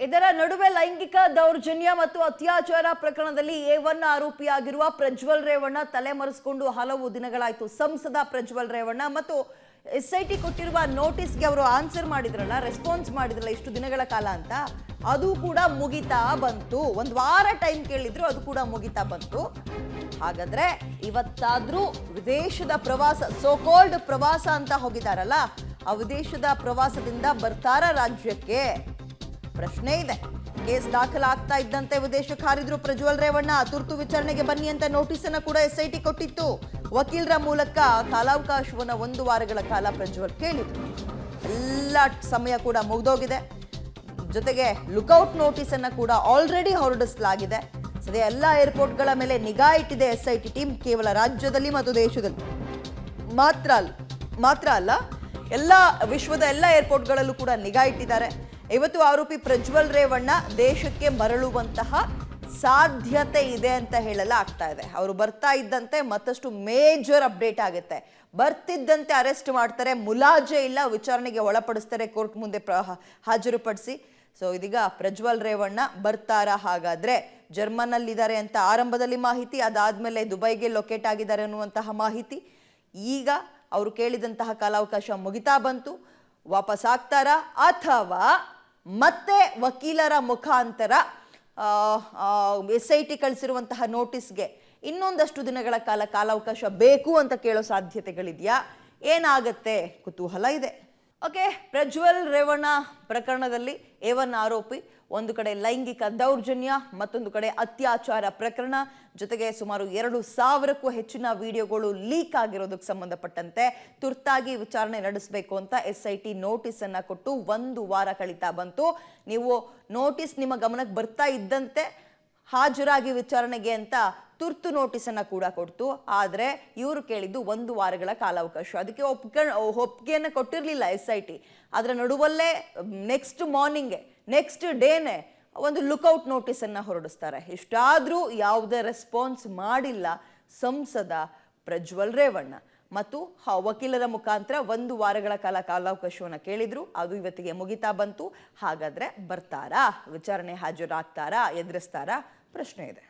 ಇದರ ನಡುವೆ ಲೈಂಗಿಕ ದೌರ್ಜನ್ಯ ಮತ್ತು ಅತ್ಯಾಚಾರ ಪ್ರಕರಣದಲ್ಲಿ A1 ಆರೋಪಿಯಾಗಿರುವ ಪ್ರಜ್ವಲ್ ರೇವಣ್ಣ ತಲೆಮರೆಸಿಕೊಂಡು ಹಲವು ದಿನಗಳಾಯಿತು. ಸಂಸದ ಪ್ರಜ್ವಲ್ ರೇವಣ್ಣ ಮತ್ತು SIT ಕೊಟ್ಟಿರುವ ನೋಟಿಸ್ಗೆ ಅವರು ಆನ್ಸರ್ ಮಾಡಿದ್ರಲ್ಲ, ರೆಸ್ಪಾನ್ಸ್ ಮಾಡಿದ್ರಲ್ಲ ಇಷ್ಟು ದಿನಗಳ ಕಾಲ ಅಂತ, ಅದು ಕೂಡ ಮುಗಿತಾ ಬಂತು. ಒಂದು ವಾರ ಟೈಮ್ ಕೇಳಿದ್ರು, ಅದು ಕೂಡ ಮುಗಿತಾ ಬಂತು. ಹಾಗಾದ್ರೆ ಇವತ್ತಾದ್ರೂ ವಿದೇಶದ ಪ್ರವಾಸ, ಸೋಕಾಲ್ಡ್ ಪ್ರವಾಸ ಅಂತ ಹೋಗಿದಾರಲ್ಲ, ಆ ವಿದೇಶದ ಪ್ರವಾಸದಿಂದ ಬರ್ತಾರ ರಾಜ್ಯಕ್ಕೆ? ಪ್ರಶ್ನೆ ಇದೆ. ಕೇಸ್ ದಾಖಲಾಗ್ತಾ ಇದ್ದಂತೆ ವಿದೇಶಕ್ಕೆ ಹಾರಿದ್ರು ಪ್ರಜ್ವಲ್ ರೇವಣ್ಣ. ತುರ್ತು ವಿಚಾರಣೆಗೆ ಬನ್ನಿ ಅಂತ ನೋಟಿಸ್ ಅನ್ನ ಕೂಡ SIT ಕೊಟ್ಟಿತ್ತು. ವಕೀಲರ ಮೂಲಕ ಕಾಲಾವಕಾಶವನ್ನ 1 ವಾರಗಳ ಕಾಲ ಪ್ರಜ್ವಲ್ ಕೇಳಿದ್ರು. ಎಲ್ಲ ಸಮಯ ಕೂಡ ಮುಗಿದೋಗಿದೆ. ಜೊತೆಗೆ ಲುಕ್ಔಟ್ ನೋಟಿಸ್ ಅನ್ನ ಕೂಡ ಆಲ್ರೆಡಿ ಹೊರಡಿಸಲಾಗಿದೆ. ಸದ್ಯ ಎಲ್ಲ ಏರ್ಪೋರ್ಟ್ಗಳ ಮೇಲೆ ನಿಗಾ ಇಟ್ಟಿದೆ SIT ಟೀಮ್. ಕೇವಲ ರಾಜ್ಯದಲ್ಲಿ ಮತ್ತು ದೇಶದಲ್ಲಿ ಮಾತ್ರ ಅಲ್ಲ, ಎಲ್ಲ ವಿಶ್ವದ ಎಲ್ಲ ಏರ್ಪೋರ್ಟ್ಗಳಲ್ಲೂ ಕೂಡ ನಿಗಾ ಇಟ್ಟಿದ್ದಾರೆ. ಇವತ್ತು ಆರೋಪಿ ಪ್ರಜ್ವಲ್ ರೇವಣ್ಣ ದೇಶಕ್ಕೆ ಮರಳುವಂತಹ ಸಾಧ್ಯತೆ ಇದೆ ಅಂತ ಹೇಳಲಾಗ್ತಾ ಇದೆ. ಅವರು ಬರ್ತಾ ಇದ್ದಂತೆ ಮತ್ತಷ್ಟು ಮೇಜರ್ ಅಪ್ಡೇಟ್ ಆಗುತ್ತೆ. ಬರ್ತಿದ್ದಂತೆ ಅರೆಸ್ಟ್ ಮಾಡ್ತಾರೆ, ಮುಲಾಜೆ ಇಲ್ಲ, ವಿಚಾರಣೆಗೆ ಒಳಪಡಿಸ್ತಾರೆ, ಕೋರ್ಟ್ ಮುಂದೆ ಹಾಜರುಪಡಿಸಿ. ಸೊ ಇದೀಗ ಪ್ರಜ್ವಲ್ ರೇವಣ್ಣ ಬರ್ತಾರಾ? ಹಾಗಾದ್ರೆ ಜರ್ಮನ್ನಲ್ಲಿದ್ದಾರೆ ಅಂತ ಆರಂಭದಲ್ಲಿ ಮಾಹಿತಿ, ಅದಾದ್ಮೇಲೆ ದುಬೈಗೆ ಲೊಕೇಟ್ ಆಗಿದ್ದಾರೆ ಅನ್ನುವಂತಹ ಮಾಹಿತಿ. ಈಗ ಅವರು ಕೇಳಿದಂತಹ ಕಾಲಾವಕಾಶ ಮುಗಿತಾ ಬಂತು. ವಾಪಸ್ ಆಗ್ತಾರಾ ಅಥವಾ ಮತ್ತೆ ವಕೀಲರ ಮುಖಾಂತರ SIT ಕಳಿಸಿರುವಂತಹ ನೋಟಿಸ್ಗೆ ಇನ್ನೊಂದಷ್ಟು ದಿನಗಳ ಕಾಲ ಕಾಲಾವಕಾಶ ಬೇಕು ಅಂತ ಕೇಳೋ ಸಾಧ್ಯತೆಗಳಿದೆಯಾ? ಏನಾಗತ್ತೆ? ಕುತೂಹಲ ಇದೆ. ಓಕೆ, ಪ್ರಜ್ವಲ್ ರೇವಣ್ಣ ಪ್ರಕರಣದಲ್ಲಿ A1 ಆರೋಪಿ, ಒಂದು ಕಡೆ ಲೈಂಗಿಕ ದೌರ್ಜನ್ಯ, ಮತ್ತೊಂದು ಕಡೆ ಅತ್ಯಾಚಾರ ಪ್ರಕರಣ, ಜೊತೆಗೆ ಸುಮಾರು 2,000ಕ್ಕೂ ಹೆಚ್ಚಿನ ವಿಡಿಯೋಗಳು ಲೀಕ್ ಆಗಿರೋದಕ್ಕೆ ಸಂಬಂಧಪಟ್ಟಂತೆ ತುರ್ತಾಗಿ ವಿಚಾರಣೆ ನಡೆಸಬೇಕು ಅಂತ SIT ನೋಟಿಸ್ ಅನ್ನ ಕೊಟ್ಟು 1 ವಾರ ಕಳೀತಾ ಬಂತು. ನೀವು ನೋಟಿಸ್ ನಿಮ್ಮ ಗಮನಕ್ಕೆ ಬರ್ತಾ ಇದ್ದಂತೆ ಹಾಜರಾಗಿ ವಿಚಾರಣೆಗೆ ಅಂತ ತುರ್ತು ನೋಟಿಸ್ ಅನ್ನ ಕೂಡ ಕೊಡ್ತು. ಆದ್ರೆ ಇವರು ಕೇಳಿದ್ದು 1 ವಾರಗಳ ಕಾಲಾವಕಾಶ. ಅದಕ್ಕೆ ಒಪ್ಪಿಗೆಯನ್ನು ಕೊಟ್ಟಿರಲಿಲ್ಲ SIT. ಅದರ ನಡುವಲ್ಲೇ ನೆಕ್ಸ್ಟ್ ಮಾರ್ನಿಂಗ್, ನೆಕ್ಸ್ಟ್ ಡೇನೆ ಒಂದು ಲುಕ್ಔಟ್ ನೋಟಿಸ್ ಅನ್ನ ಹೊರಡಿಸ್ತಾರೆ. ಇಷ್ಟಾದ್ರೂ ಯಾವುದೇ ರೆಸ್ಪಾನ್ಸ್ ಮಾಡಿಲ್ಲ ಸಂಸದ ಪ್ರಜ್ವಲ್ ರೇವಣ್ಣ. ಮತ್ತು ವಕೀಲರ ಮುಖಾಂತರ 1 ವಾರಗಳ ಕಾಲ ಕಾಲಾವಕಾಶವನ್ನು ಕೇಳಿದ್ರು, ಅದು ಇವತ್ತಿಗೆ ಮುಗಿತಾ ಬಂತು. ಹಾಗಾದ್ರೆ ಬರ್ತಾರಾ? ವಿಚಾರಣೆ ಹಾಜರಾಗ್ತಾರಾ? ಎದುರಿಸ್ತಾರಾ? ಪ್ರಶ್ನೆ ಇದೆ.